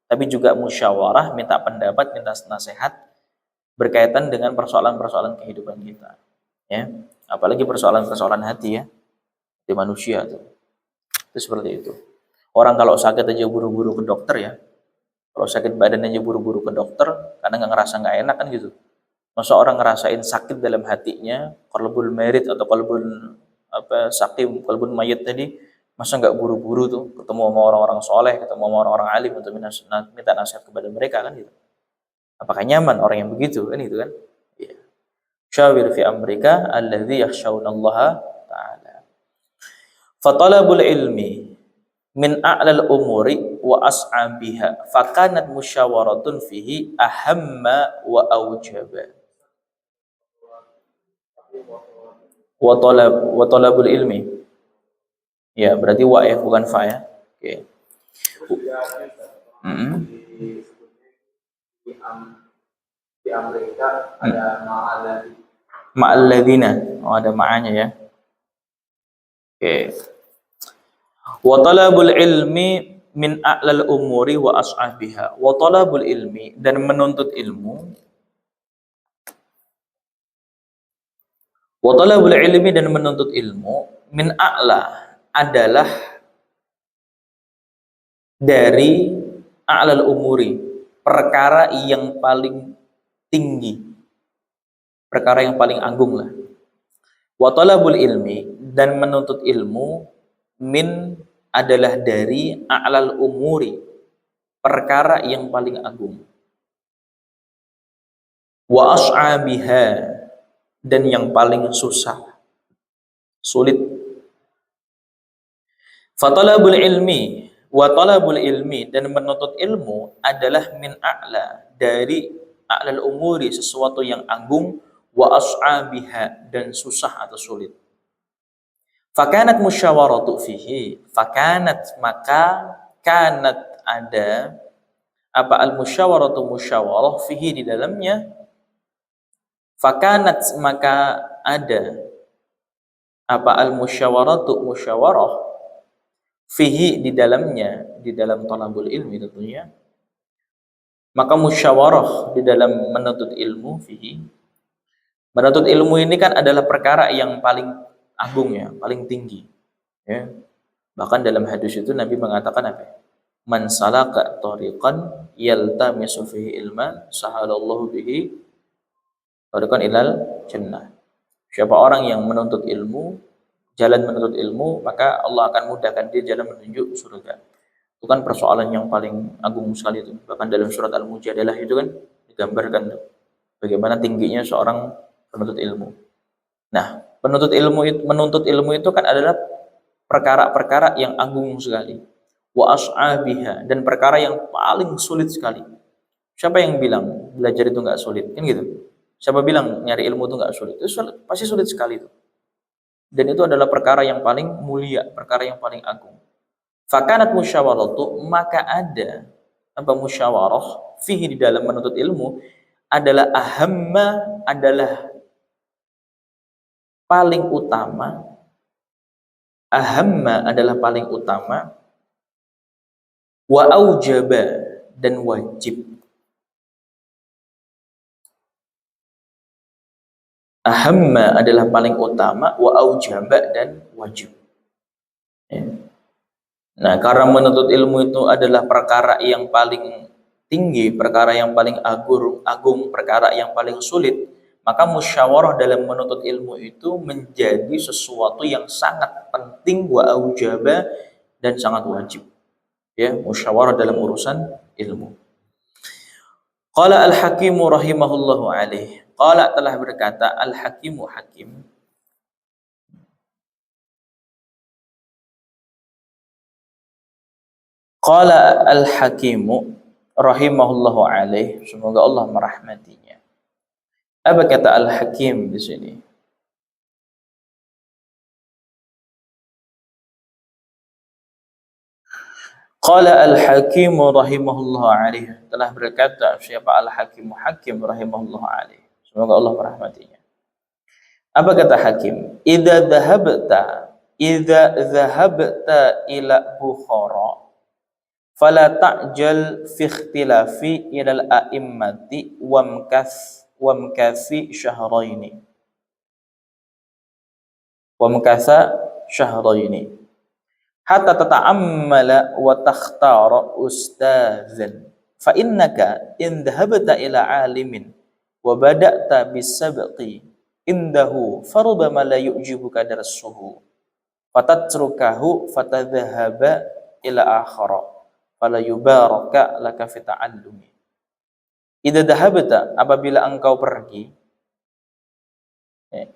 tapi juga musyawarah, minta pendapat, minta nasihat berkaitan dengan persoalan-persoalan kehidupan kita. Ya, apalagi persoalan-persoalan hati, ya, di manusia tuh. Itu seperti itu. Orang kalau sakit aja buru-buru ke dokter, ya. Kalau sakit badan aja buru-buru ke dokter karena nggak enak kan gitu. Masa orang ngerasain sakit dalam hatinya, qalbul marid atau qalbun sakim, qalbun mayit tadi, masa nggak buru-buru tuh ketemu sama orang-orang soleh, ketemu sama orang-orang alim untuk minta nasihat kepada mereka kan gitu. Apakah nyaman orang yang begitu kan itu kan? Ya. Syawir fi amrika alladzi yakhshawnallaha ta'ala. Fatalabul ilmi min a'lal umuri wa as'abiha fakanat musyawaratun fihi ahamma wa awjaba. wa talabul ilmi. Ya, berarti wa ya, bukan fa ya. Oke. Mm-mm. Di Amerika ada ma'alladzina. Oh, ada ma'anya ya. Oke. Wa talabul ilmi min a'lal umuri wa as'abiha. Wa talabul ilmi, dan menuntut ilmu. Wa talabul ilmi, dan menuntut ilmu min a'la, adalah dari a'lal umuri, perkara yang paling tinggi, perkara yang paling agung lah. Wa talabul ilmi, dan menuntut ilmu min, adalah dari a'lal umuri, perkara yang paling agung. Wa as'abiha, dan yang paling susah, sulit. Fatalabul ilmi wa talabul ilmi, dan menuntut ilmu adalah min a'la, dari a'lal umuri, sesuatu yang agung, wa as'abiha, dan susah atau sulit. Fakanat musyawaratu fihi, fakanat, maka, kanat, ada, apa, al musyawaratu, musyawarah, fihi, di dalamnya. Fakanat, maka ada, apa, al musyawaratu, musyawarah, fihi, di dalamnya, di dalam talabul ilmi tentunya. Maka musyawarah di dalam menuntut ilmu, fihi, menuntut ilmu ini kan adalah perkara yang paling agung ya, paling tinggi ya. Bahkan dalam hadis itu Nabi mengatakan apa? Man salaka tariqan yaltamisu fihi ilman sahalallahu bihi tariqan ilal jannah. Siapa orang yang menuntut ilmu, jalan menuntut ilmu, maka Allah akan mudahkan dia jalan menuju surga. Itu kan persoalan yang paling agung sekali itu. Bahkan dalam surat Al-Mujadalah itu kan digambarkan tuh, bagaimana tingginya seorang penuntut ilmu. Nah, menuntut ilmu itu kan adalah perkara-perkara yang agung sekali. Wa as'abiha, dan perkara yang paling sulit sekali. Siapa yang bilang belajar itu nggak sulit? Kan gitu. Siapa bilang nyari ilmu itu nggak sulit? Itu sulit, pasti sulit sekali itu. Dan itu adalah perkara yang paling mulia, perkara yang paling agung. Fakanat musyawaratu, maka ada, apa, musyawarah fihi, di dalam menuntut ilmu, adalah ahamma, adalah paling utama. Ahamma adalah paling utama, wa aujaba, dan wajib. Ahamma adalah paling utama, wa aujaba, dan wajib ya. Nah, karena menuntut ilmu itu adalah perkara yang paling tinggi, perkara yang paling agung, perkara yang paling sulit, maka musyawarah dalam menuntut ilmu itu menjadi sesuatu yang sangat penting, wa aujaba, dan sangat wajib ya, musyawarah dalam urusan ilmu. Qala al-Hakimu rahimahullahu alaih. Qala, telah berkata al-Hakimu, Hakim. Qala al-Hakimu rahimahullahu alaih, semoga Allah merahmatinya. Apa kata al-Hakim di sini? Qala al-Hakimu rahimahullahu alaih, telah berkata siapa al-Hakimu, Hakim rahimahullahu alaih, semoga Allah merahmatinya. Apa kata Hakim? Idza dhahabta ila Bukhara fala ta'jal fi ikhtilafi ilal a'immati wamkasi syahraini wamkasa syahraini hatta tata'ammala wa takhtara ustazan fa innaka in dhahabta ila alimin wa bada'ta bisabqi indahu farubama la yu'jibuka darsuhu fatatrukahu fatadhahaba ila akhara fala yubaraka laka fi ta'allumi. Idza dhahabta, apabila engkau pergi,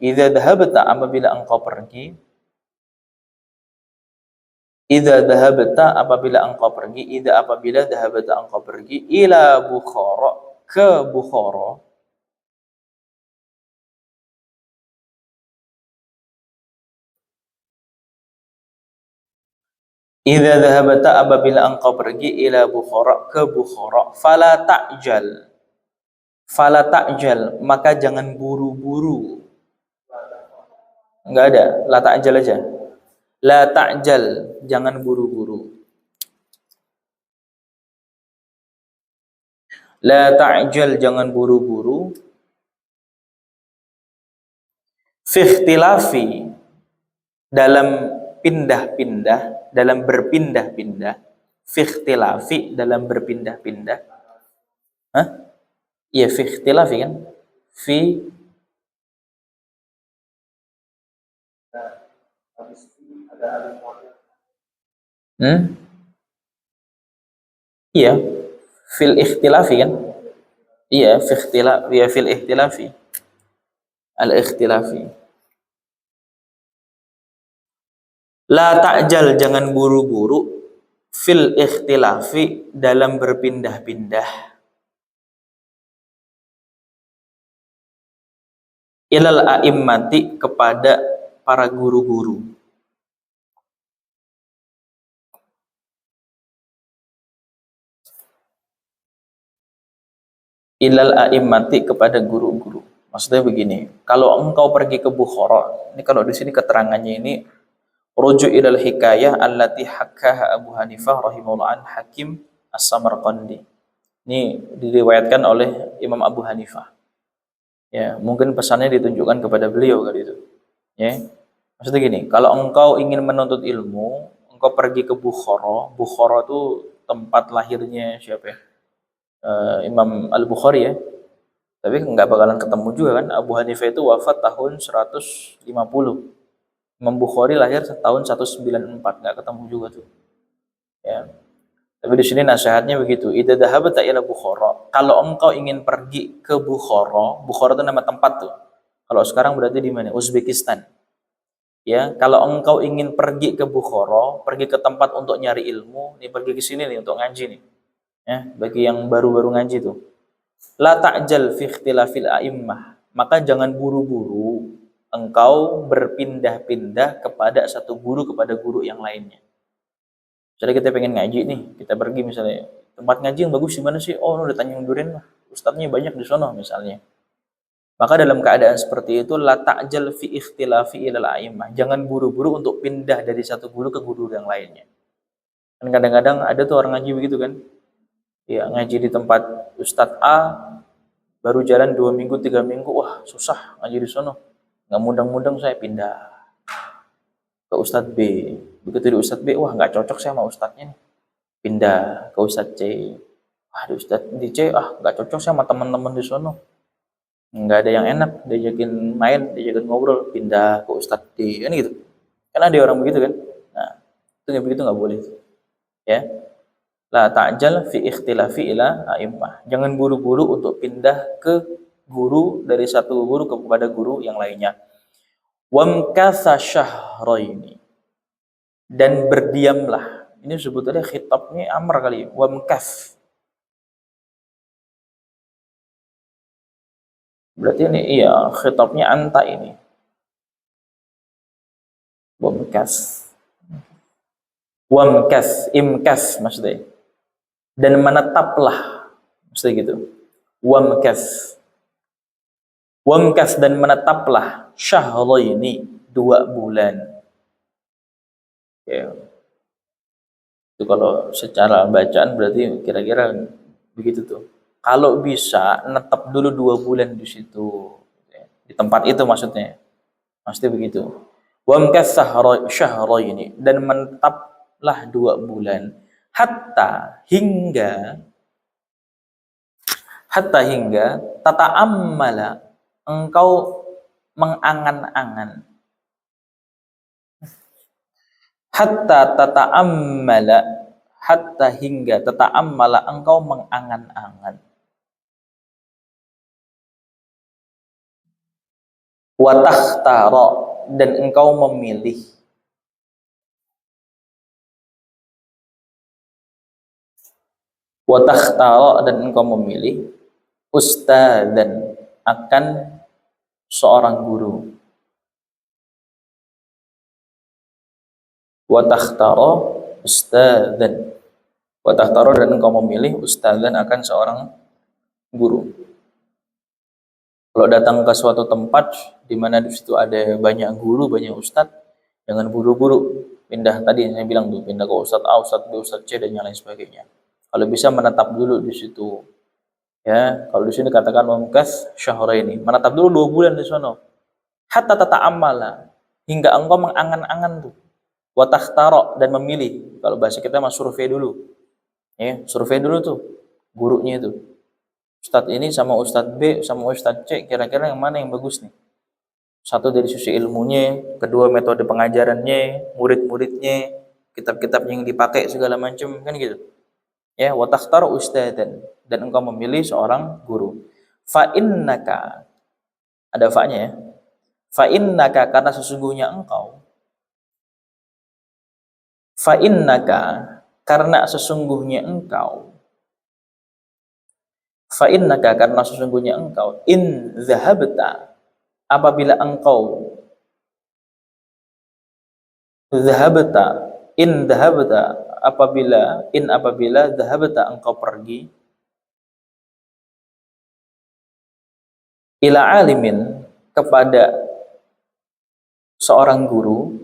idza dhahabta, apabila engkau pergi, idza dhahabta, apabila engkau pergi, idza, apabila dhahabta, engkau pergi, ila Bukhara, ke Bukhara, Idza dhahabta apabila engkau pergi ila Bukhara ke Bukhara fala ta'jal maka jangan buru-buru. Enggak ada, la ta'jal aja. La ta'jal, jangan buru-buru. La ta'jal, jangan buru-buru. Fi ikhtilafi, dalam pindah-pindah, dalam berpindah-pindah. Fi ikhtilafi, dalam berpindah-pindah. Hah? Iya, fi ikhtilafi kan? Fi Iya, fil ikhtilafi kan? Iya, fi ikhtilaf, ya fil ikhtilafi. Al ikhtilafi. La ta'jal, jangan buru-buru fil ikhtilafi, dalam berpindah-pindah. Ilal a'immati, kepada para guru-guru. Ilal a'immati, kepada guru-guru. Maksudnya begini, kalau engkau pergi ke Bukhara, ini kalau di sini keterangannya ini rujuk ilal hikayah allati hakkaha Abu Hanifah rahimahullah an Hakim As-Samarqandi. Ini diriwayatkan oleh Imam Abu Hanifah. Ya, mungkin pesannya ditunjukkan kepada beliau kali itu. Ya. Maksudnya gini, kalau engkau ingin menuntut ilmu, engkau pergi ke Bukhara. Bukhara itu tempat lahirnya siapa ya? Imam Al-Bukhari ya. Tapi nggak bakalan ketemu juga kan. Abu Hanifah itu wafat tahun 150. Imam Bukhari lahir tahun 194, nggak ketemu juga tuh. Ya. Tapi di sini nasihatnya begitu. Idza dhahabta ila Bukhara. Kalau engkau ingin pergi ke Bukhara, Bukhara itu nama tempat tuh. Kalau sekarang berarti di mana? Uzbekistan. Ya, kalau engkau ingin pergi ke Bukhara, pergi ke tempat untuk nyari ilmu, nih pergi ke sini nih untuk ngaji nih. Ya, bagi yang baru-baru ngaji tuh. La ta'jal fi ikhtilafil a'immah. Maka jangan buru-buru engkau berpindah-pindah kepada satu guru kepada guru yang lainnya. Misalnya kita pengen ngaji nih, kita pergi misalnya, tempat ngaji yang bagus di mana sih? Oh, udah Tanjung Duren lah. Ustadznya banyak di sono misalnya. Maka dalam keadaan seperti itu, la ta'jal fi ikhtilafi ilal a'immah. Jangan buru-buru untuk pindah dari satu guru ke guru yang lainnya. Kan kadang-kadang ada tuh orang ngaji begitu kan. Ya, ngaji di tempat Ustadz A, baru jalan 2 minggu, 3 minggu, wah susah ngaji di sono. Nggak mudeng-mudeng saya pindah ke Ustadz B. Begitu di Ustadz B, wah nggak cocok saya sama Ustadznya nih. Pindah ke Ustadz C. Wah di Ustadz di C, nggak cocok saya sama teman-teman di sono. Nggak ada yang enak, diajakin main, diajakin ngobrol, pindah ke Ustadz D, kan gitu. Kan ada orang begitu kan. Nah, itu yang begitu nggak boleh. Ya. La ta'jal fi ikhtilafi ila a'immah. Jangan buru-buru untuk pindah ke guru, dari satu guru kepada guru yang lainnya. Wamkatha syahraini, dan berdiamlah. Ini sebetulnya khitabnya amr kali. Wamkath. Berarti ini iya khitabnya anta ini. Wamkath. Wamkath, imkath maksudnya. Dan menetaplah. Maksudnya gitu. Wamkath. Wamkath, dan menetaplah syahraini, 2 bulan. Ya. Itu kalau secara bacaan berarti kira-kira begitu tuh. Kalau bisa netap dulu 2 bulan di situ, di tempat itu maksudnya. Maksudnya begitu. Wamkas syahraini, dan menetaplah 2 bulan. Hatta hingga tata'ammala, engkau mengangan-angan. Hatta hingga tata'ammala, engkau mengangan-angan. Wa takhtara, dan engkau memilih. Wa takhtara, dan engkau memilih ustadzan, akan seorang guru. Wa takhtara ustadzan. Wa takhtaru dan engkau memilih ustadzan akan seorang guru. Kalau datang ke suatu tempat di mana di situ ada banyak guru, banyak ustadz, jangan buru-buru pindah. Tadi saya bilang tuh, pindah ke ustadz A, ustadz B, ustadz C dan yang lain sebagainya. Kalau bisa menetap dulu di situ. Ya, kalau di sini katakan memkas syahraini, menetap dulu 2 bulan di sana. Hatta tata'ammala, hingga engkau mengangan-angan tuh. Wa takhtara dan memilih. Kalau bahasa kita mah survei dulu. Ya, survei dulu tuh gurunya itu. Ustadz ini sama Ustadz B sama Ustadz C, kira-kira yang mana yang bagus nih? Satu dari sisi ilmunya, kedua metode pengajarannya, murid-muridnya, kitab-kitab yang dipakai segala macam, kan gitu. Ya, wa takhtaru ustadzan, dan engkau memilih seorang guru. Fa innaka, ada fa-nya ya. Fa innaka, karena sesungguhnya engkau. Fa innaka, karena sesungguhnya engkau. Fa innaka, karena sesungguhnya engkau, in zahabta, apabila engkau zahabta, in zahabta, apabila zahabta engkau pergi ila alimin, kepada seorang guru,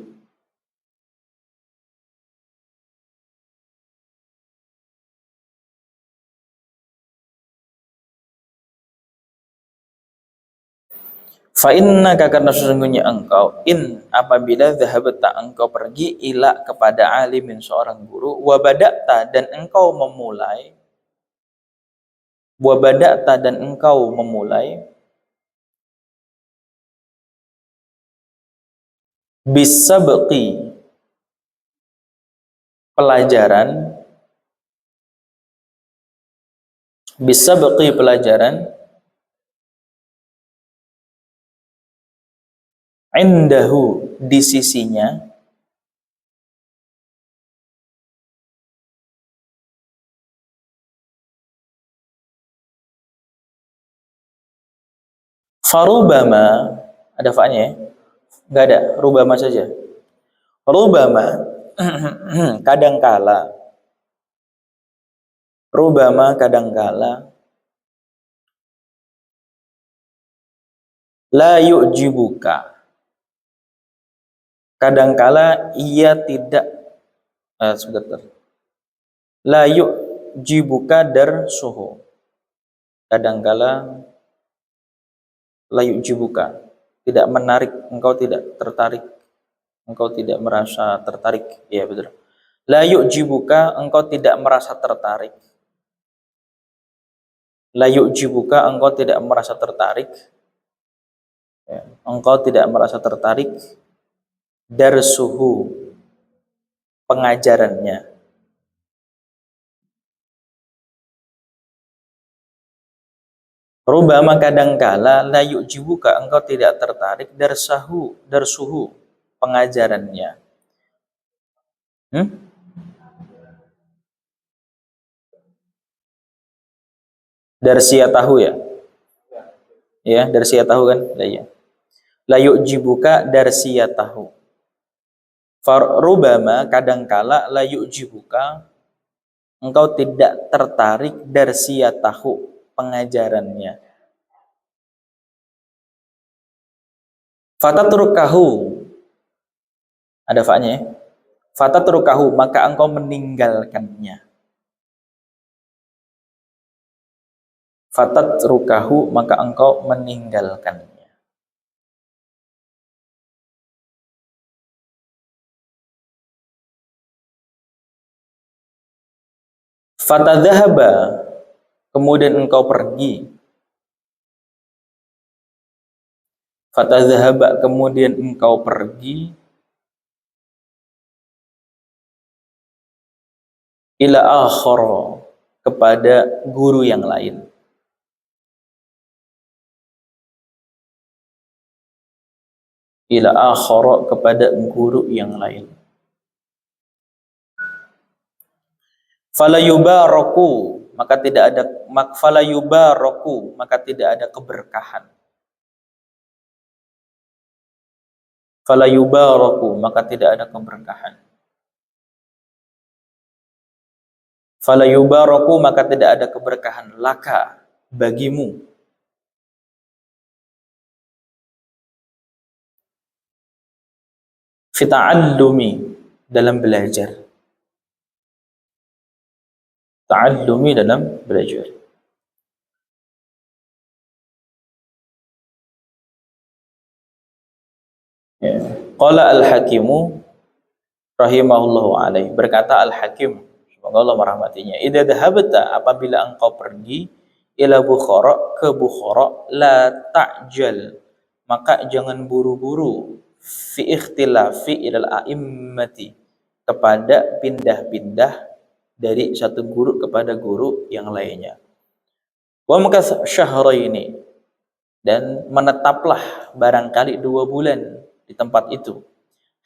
fa innaka, karena sesungguhnya engkau, in apabila zahabta engkau pergi ila kepada alimin seorang guru, wa bada'ta dan engkau memulai, wa bada'ta dan engkau memulai, bisabqi, pelajaran, bisabqi pelajaran, indahu di sisinya, farubama, ada fa-nya ya? Enggak ada, rubama saja. Rubama, kadangkala, rubama kadangkala, la yu'jibuka, kadangkala ia tidak, sebentar, la yu'jibuka dar suhu, kadangkala la yu'jibuka, tidak menarik, engkau tidak tertarik, engkau tidak merasa tertarik, ya betul. La yu'jibuka, engkau tidak merasa tertarik, la yu'jibuka, engkau tidak merasa tertarik, ya, engkau tidak merasa tertarik, darsuhu, pengajarannya. Rubama kadangkala la yu'jibuka, engkau tidak tertarik, darsuhu, pengajarannya. Darsia tahu ya? Ya, darsia tahu kan? Ya. La yu'jibuka darsia tahu. Rubama kadangkala la yu'jibuka, engkau tidak tertarik, darsia tahu, pengajarannya. Fatatrukahu, ada fa-nya ya? Fatatrukahu, maka engkau meninggalkannya. Fatatrukahu, maka engkau meninggalkannya. Fatadhahaba, kemudian engkau pergi. Fatadhahaba, kemudian engkau pergi. Ila akhara, kepada guru yang lain. Ila akhara, kepada guru yang lain. Falayubaraku, maka tidak ada falayubaraku, maka tidak ada keberkahan. Falayubaraku, maka tidak ada keberkahan. Fala yubaraku, maka tidak ada keberkahan laka bagimu. Fita'allumi, dalam belajar. Ta'allumi, dalam belajar. Ya. Qala al-hakimu rahimahullahu alaih, berkata al-hakim, semoga Allah merahmatinya, idza dhahabta, apabila engkau pergi, ila Bukhara, ke Bukhara, la ta'jal, maka jangan buru-buru, fi ikhtilafi ilal a'immati, kepada pindah-pindah dari satu guru kepada guru yang lainnya. Wa maka syahraini, dan menetaplah barangkali 2 bulan di tempat itu.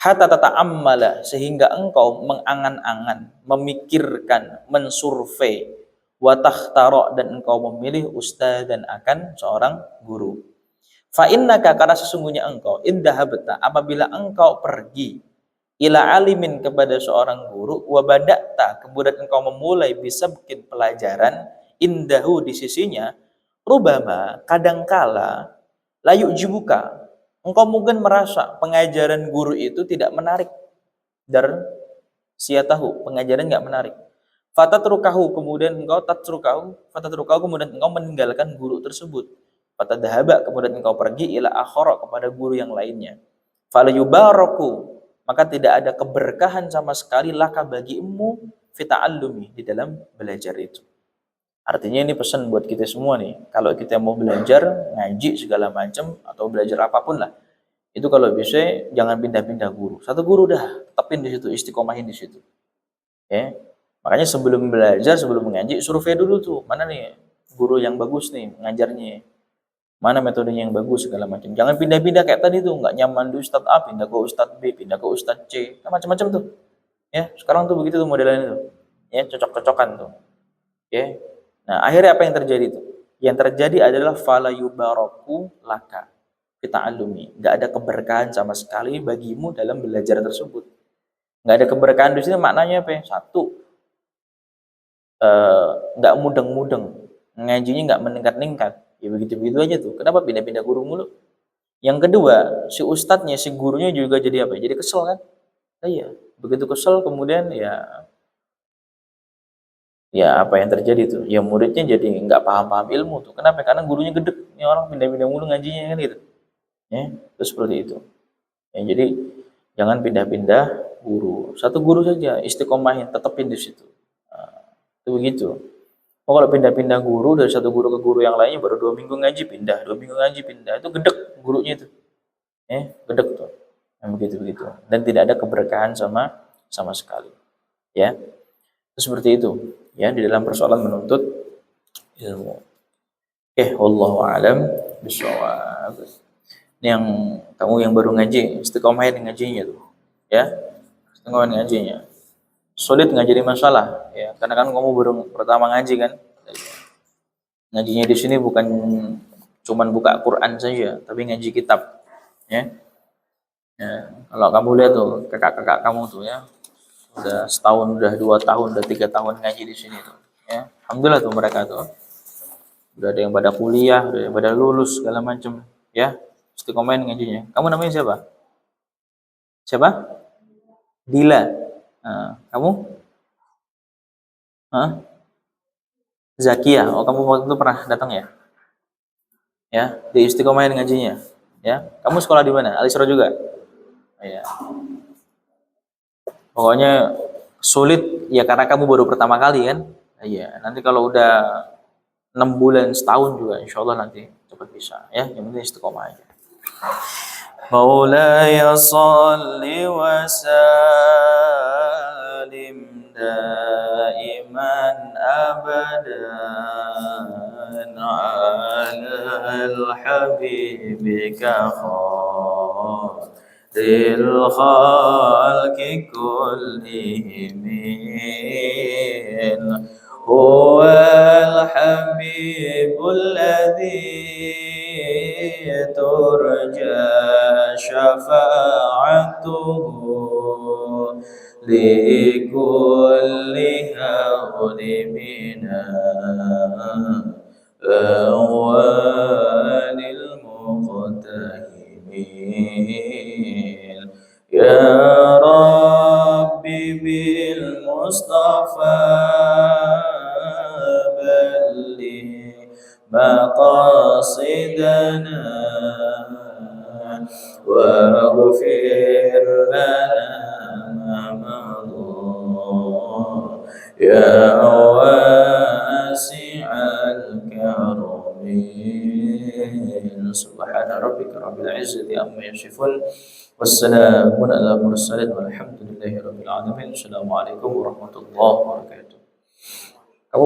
Hatta tata'ammala, sehingga engkau mengangan-angan, memikirkan, mensurvei, wa takhtara, dan engkau memilih ustaz dan akan seorang guru. Fa innaka, karena sesungguhnya engkau, indhahabta, apabila engkau pergi, ila alimin, kepada seorang guru, wa bada'ta, kemudian engkau memulai bisa bikin pelajaran, indahu, di sisinya, rubama, kadangkala, layu jibuka, engkau mungkin merasa pengajaran guru itu tidak menarik, dar siatahu, pengajaran nggak menarik. Fatatrukahu, kemudian engkau kemudian engkau meninggalkan guru tersebut. Fatadhaba, kemudian engkau pergi ila akhara, kepada guru yang lainnya. Fala yubaraku, maka tidak ada keberkahan sama sekali laka bagimu, fita'allumi, di dalam belajar itu. Artinya ini pesan buat kita semua nih, kalau kita mau belajar, ngaji segala macam, atau belajar apapun lah, itu kalau bisa jangan pindah-pindah guru. Satu guru dah, tetapin di situ, istiqomahin di situ. Ya. Makanya sebelum belajar, sebelum mengaji, survei dulu tuh, mana nih guru yang bagus nih ngajarnya, mana metodenya yang bagus segala macam. Jangan pindah-pindah kayak tadi tuh, nggak nyaman di Ustadz A, pindah ke Ustadz B, pindah ke Ustadz C, kan macam-macam tuh. Ya, sekarang tuh begitu tuh modelannya tuh. Ya, cocok-cocokan tuh. Ya. Nah, akhirnya apa yang terjadi itu? Yang terjadi adalah fala yubaraku laka fita'allumi. Enggak ada keberkahan sama sekali bagimu dalam belajar tersebut. Enggak ada keberkahan di sini maknanya apa? Satu, enggak mudeng-mudeng. Ngajinya enggak meningkat-ningkat. Ya begitu-begitu aja tuh. Kenapa pindah-pindah guru mulu? Yang kedua, si ustadznya, si gurunya juga jadi apa? Jadi kesel kan? Iya. Begitu kesel kemudian ya apa yang terjadi tuh? Ya muridnya jadi nggak paham-paham ilmu tuh. Kenapa? Karena gurunya gedek. Ini orang pindah-pindah mulu ngajinya kan gitu. Ya, terus seperti itu. Ya, jadi jangan pindah-pindah guru. Satu guru saja, istiqomahin, tetapin di situ. Nah, itu begitu. Oh, kalau pindah-pindah guru dari satu guru ke guru yang lainnya baru 2 minggu ngaji pindah, 2 minggu ngaji pindah, itu gedek gurunya itu. Gedek tuh. Yang begitu-begitu. Dan tidak ada keberkahan sama sekali. Ya. Seperti itu ya di dalam persoalan menuntut ilmu. Wallahu a'lam bishawab. Ini yang kamu yang baru ngaji, istiqomahin ngajinya tuh. Ya. Istiqomahin ngajinya. Sulit nggak jadi masalah ya, karena kan kamu baru pertama ngaji kan. Ngajinya di sini bukan cuman buka Quran saja, tapi ngaji kitab ya. Ya, kalau kamu lihat tuh kakak-kakak kamu tuh ya, udah setahun, udah 2 tahun, udah 3 tahun ngaji di sini tuh. Ya, alhamdulillah tuh mereka tuh. Udah ada yang pada kuliah, udah yang pada lulus segala macam. Ya, istiqomahin ngajinya. Kamu namanya siapa? Siapa? Dila. Nah, kamu? Hah? Zakia. Oh, kamu waktu itu pernah datang ya? Ya, di istiqomahin ngajinya. Ya, kamu sekolah di mana? Alisra juga. Ya. Pokoknya sulit ya karena kamu baru pertama kali kan. Iya, nanti kalau udah 6 bulan, setahun juga insya Allah nanti cepat bisa ya. Yang penting istiqomah aja. Maulaya salli wa salim daiman abadan ala al-habibika khairil khalqi kullihim هو الحبيب الذي ترجى شفاعته لكل هول أهوال المقتهمين يا ربي بالمصطفى بلغ مقاصدنا واغفر لنا ما مضى يا واسع الكرم سبحان ربك رب العزة عما يصفون والسلام على المرسلين والحمد لله رب العالمين. Assalamualaikum warahmatullahi wabarakatuh. Kamu